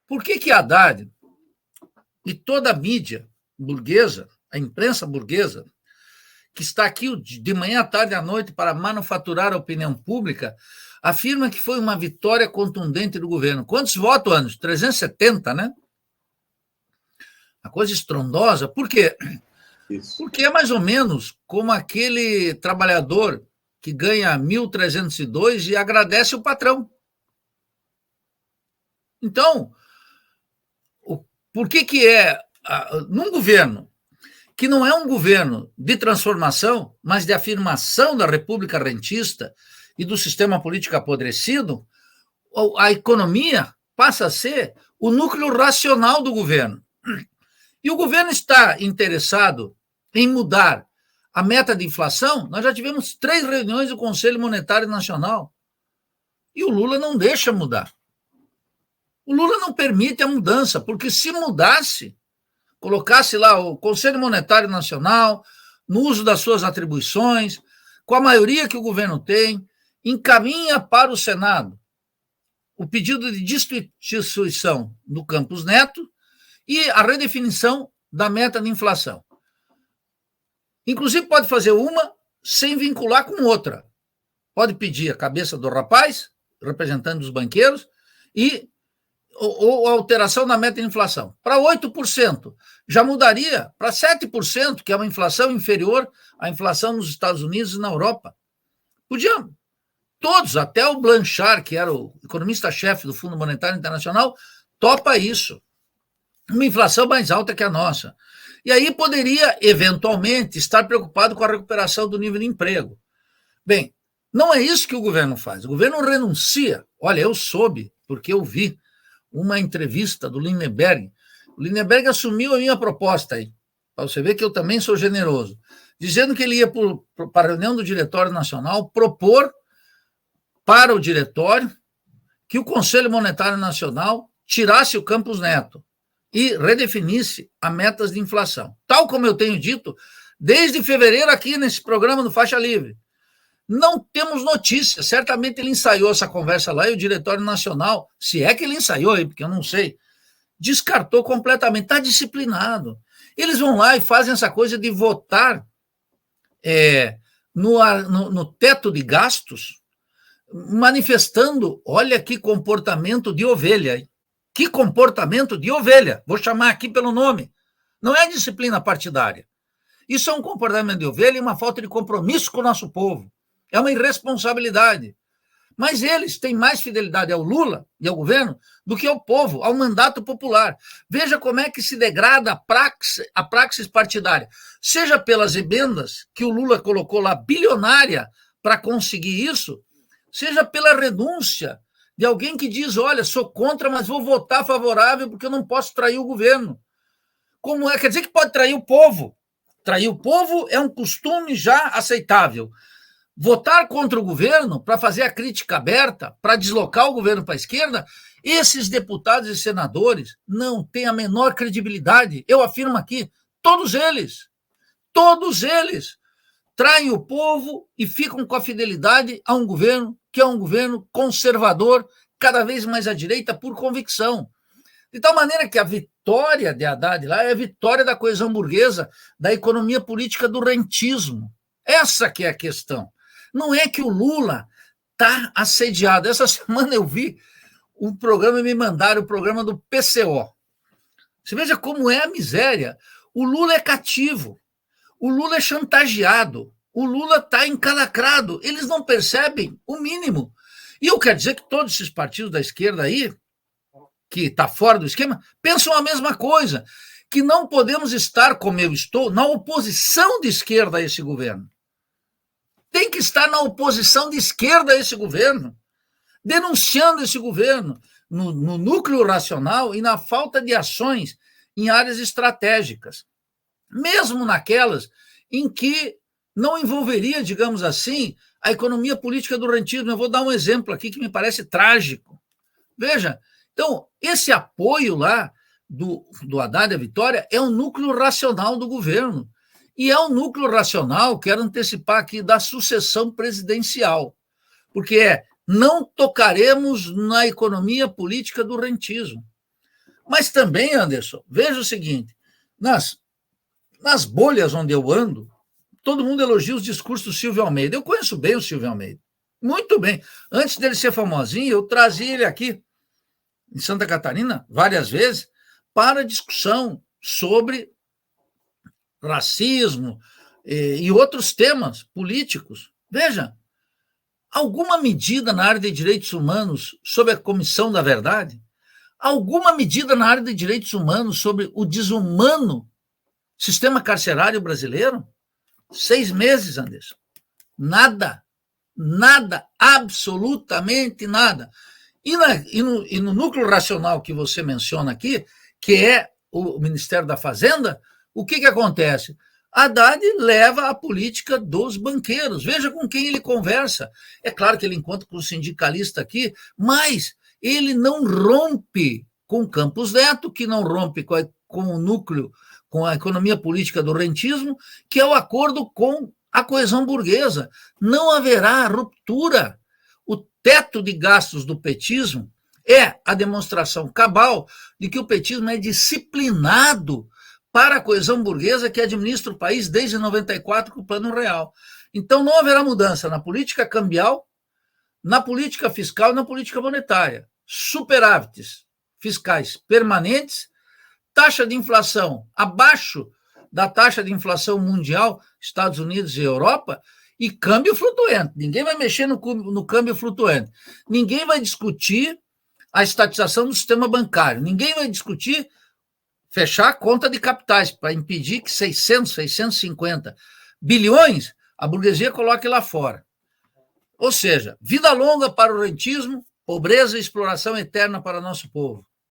Por que Haddad e toda a mídia burguesa, a imprensa burguesa, que está aqui de manhã, à tarde e à noite para manufaturar a opinião pública, afirma que foi uma vitória contundente do governo? Quantos votos, Anos? 370, né? Uma coisa estrondosa. Por quê? Isso. Porque é mais ou menos como aquele trabalhador que ganha 1.302 e agradece o patrão. Então, por que num governo que não é um governo de transformação, mas de afirmação da República Rentista e do sistema político apodrecido, a economia passa a ser o núcleo racional do governo. E o governo está interessado em mudar a meta de inflação. Nós já tivemos 3 reuniões do Conselho Monetário Nacional e o Lula não deixa mudar. O Lula não permite a mudança, porque se mudasse, colocasse lá o Conselho Monetário Nacional, no uso das suas atribuições, com a maioria que o governo tem, encaminha para o Senado o pedido de destituição do Campos Neto e a redefinição da meta de inflação. Inclusive, pode fazer uma sem vincular com outra. Pode pedir a cabeça do rapaz, representante dos banqueiros, ou alteração na meta de inflação. Para 8%, já mudaria para 7%, que é uma inflação inferior à inflação nos Estados Unidos e na Europa. Podiam, todos, até o Blanchard, que era o economista-chefe do Fundo Monetário Internacional, topa isso. Uma inflação mais alta que a nossa. E aí poderia, eventualmente, estar preocupado com a recuperação do nível de emprego. Bem, não é isso que o governo faz. O governo renuncia. Olha, eu soube, porque eu vi uma entrevista do Lindenberg. O Lindenberg assumiu a minha proposta aí, para você ver que eu também sou generoso, dizendo que ele ia para a reunião do Diretório Nacional propor para o diretório que o Conselho Monetário Nacional tirasse o Campos Neto e redefinisse as metas de inflação. Tal como eu tenho dito desde fevereiro aqui nesse programa do Faixa Livre. Não temos notícia. Certamente ele ensaiou essa conversa lá e o Diretório Nacional, se é que ele ensaiou aí, porque eu não sei, descartou completamente. Está disciplinado. Eles vão lá e fazem essa coisa de votar no teto de gastos, manifestando, olha que comportamento de ovelha. Hein? Que comportamento de ovelha. Vou chamar aqui pelo nome. Não é disciplina partidária. Isso é um comportamento de ovelha e uma falta de compromisso com o nosso povo. É uma irresponsabilidade. Mas eles têm mais fidelidade ao Lula e ao governo do que ao povo, ao mandato popular. Veja como é que se degrada a praxis partidária. Seja pelas emendas que o Lula colocou lá, bilionária, para conseguir isso, seja pela renúncia de alguém que diz, olha, sou contra, mas vou votar favorável porque eu não posso trair o governo. Como é? Quer dizer que pode trair o povo. Trair o povo é um costume já aceitável. Votar contra o governo para fazer a crítica aberta, para deslocar o governo para a esquerda, esses deputados e senadores não têm a menor credibilidade. Eu afirmo aqui, todos eles traem o povo e ficam com a fidelidade a um governo que é um governo conservador, cada vez mais à direita, por convicção. De tal maneira que a vitória de Haddad lá é a vitória da coesão burguesa, da economia política do rentismo. Essa que é a questão. Não é que o Lula está assediado. Essa semana eu vi um programa, me mandaram o programa do PCO. Você veja como é a miséria. O Lula é cativo. O Lula é chantageado. O Lula está encalacrado. Eles não percebem o mínimo. E eu quero dizer que todos esses partidos da esquerda aí, que está fora do esquema, pensam a mesma coisa, que não podemos estar, como eu estou, na oposição de esquerda a esse governo. Tem que estar na oposição de esquerda a esse governo, denunciando esse governo no núcleo racional e na falta de ações em áreas estratégicas, mesmo naquelas em que não envolveria, digamos assim, a economia política do rentismo. Eu vou dar um exemplo aqui que me parece trágico. Veja, então, esse apoio lá do Haddad à vitória é um núcleo racional do governo. E é um núcleo racional, quero antecipar aqui, da sucessão presidencial. Porque não tocaremos na economia política do rentismo. Mas também, Anderson, veja o seguinte, nas bolhas onde eu ando, todo mundo elogia os discursos do Silvio Almeida. Eu conheço bem o Silvio Almeida, muito bem. Antes dele ser famosinho, eu trazia ele aqui em Santa Catarina várias vezes para discussão sobre racismo e outros temas políticos. Veja, alguma medida na área de direitos humanos sobre a Comissão da Verdade? Alguma medida na área de direitos humanos sobre o desumano sistema carcerário brasileiro? 6 meses, Anderson. Nada. Nada. Absolutamente nada. E no núcleo racional que você menciona aqui, que é o Ministério da Fazenda, o que acontece? Haddad leva a política dos banqueiros. Veja com quem ele conversa. É claro que ele encontra com o sindicalista aqui, mas ele não rompe com Campos Neto, que não rompe com o núcleo, com a economia política do rentismo, que é o acordo com a coesão burguesa. Não haverá ruptura. O teto de gastos do petismo é a demonstração cabal de que o petismo é disciplinado para a coesão burguesa que administra o país desde 94 com o Plano Real. Então não haverá mudança na política cambial, na política fiscal e na política monetária. Superávites fiscais permanentes, taxa de inflação abaixo da taxa de inflação mundial, Estados Unidos e Europa, e câmbio flutuante. Ninguém vai mexer no câmbio flutuante. Ninguém vai discutir a estatização do sistema bancário. Ninguém vai discutir fechar a conta de capitais para impedir que 650 bilhões a burguesia coloque lá fora. Ou seja, vida longa para o rentismo, pobreza e exploração eterna para nosso povo.